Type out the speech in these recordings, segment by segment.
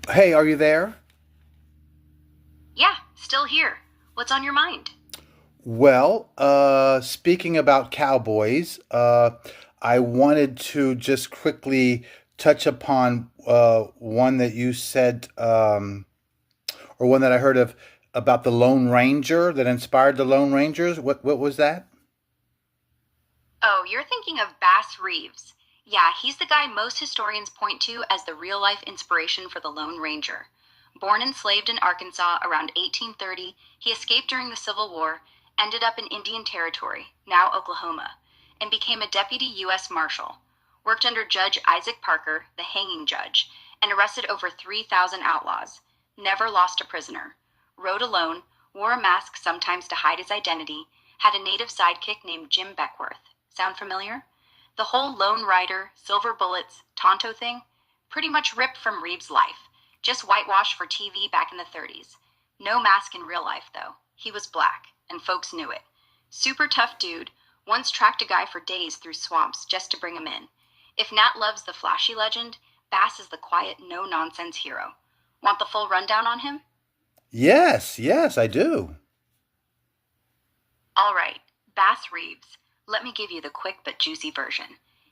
Hey, are you there? Yeah, still here. What's on your mind? Well, speaking about cowboys, I wanted to just quickly touch upon one that you said, or one that I heard of about the Lone Ranger that inspired the Lone Rangers. What was that? Oh, you're thinking of Bass Reeves. Yeah, he's the guy most historians point to as the real life inspiration for the Lone Ranger. Born enslaved in Arkansas around 1830, he escaped during the Civil War, ended up in Indian Territory, now Oklahoma, and became a deputy U.S. Marshal. Worked under Judge Isaac Parker, the hanging judge, and arrested over 3,000 outlaws. Never lost a prisoner. Rode alone, wore a mask sometimes to hide his identity, had a native sidekick named Jim Beckworth. Sound familiar? The whole Lone Rider, Silver Bullets, Tonto thing? Pretty much ripped from Reeves' life. Just whitewashed for TV back in the 30s. No mask in real life, though. He was black, and folks knew it. Super tough dude, once tracked a guy for days through swamps just to bring him in. If Nat loves the flashy legend, Bass is the quiet, no nonsense hero. Want the full rundown on him? Yes, yes, I do. All right, Bass Reeves. Let me give you the quick but juicy version.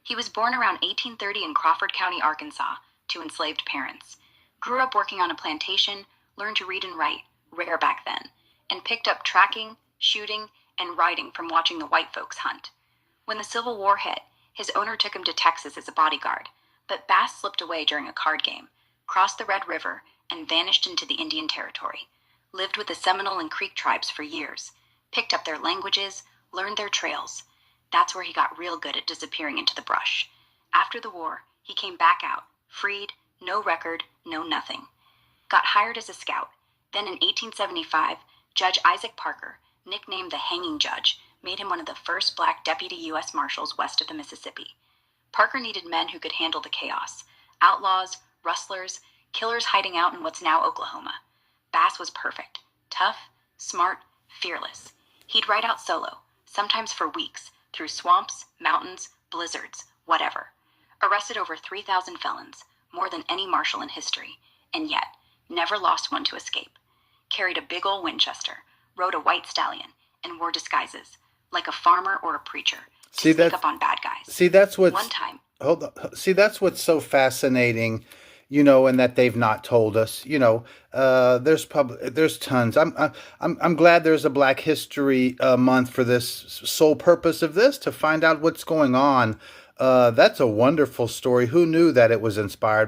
He was born around 1830 in Crawford County, Arkansas, to enslaved parents. Grew up working on a plantation, learned to read and write, rare back then, and picked up tracking, shooting, and riding from watching the white folks hunt. When the Civil War hit, his owner took him to Texas as a bodyguard, but Bass slipped away during a card game, crossed the Red River, and vanished into the Indian Territory. Lived with the Seminole and Creek tribes for years, picked up their languages, learned their trails. That's where he got real good at disappearing into the brush. After the war, he came back out, freed, no record, no nothing. Got hired as a scout. Then in 1875, Judge Isaac Parker, nicknamed the Hanging Judge, made him one of the first black deputy U.S. Marshals west of the Mississippi. Parker needed men who could handle the chaos: outlaws, rustlers, killers hiding out in what's now Oklahoma. Bass was perfect: tough, smart, fearless. He'd ride out solo, sometimes for weeks, through swamps, mountains, blizzards, whatever. Arrested over 3,000 felons, more than any marshal in history, and yet never lost one to escape. Carried a big ol' Winchester, rode a white stallion, and wore disguises, like a farmer or a preacher, to See sneak that up on bad guys. See, that's One what's time, hold on. See, that's what's so fascinating, and that they've not told us. There's tons. I'm glad there's a Black History Month for this sole purpose of this to find out what's going on. That's a wonderful story. Who knew that it was inspired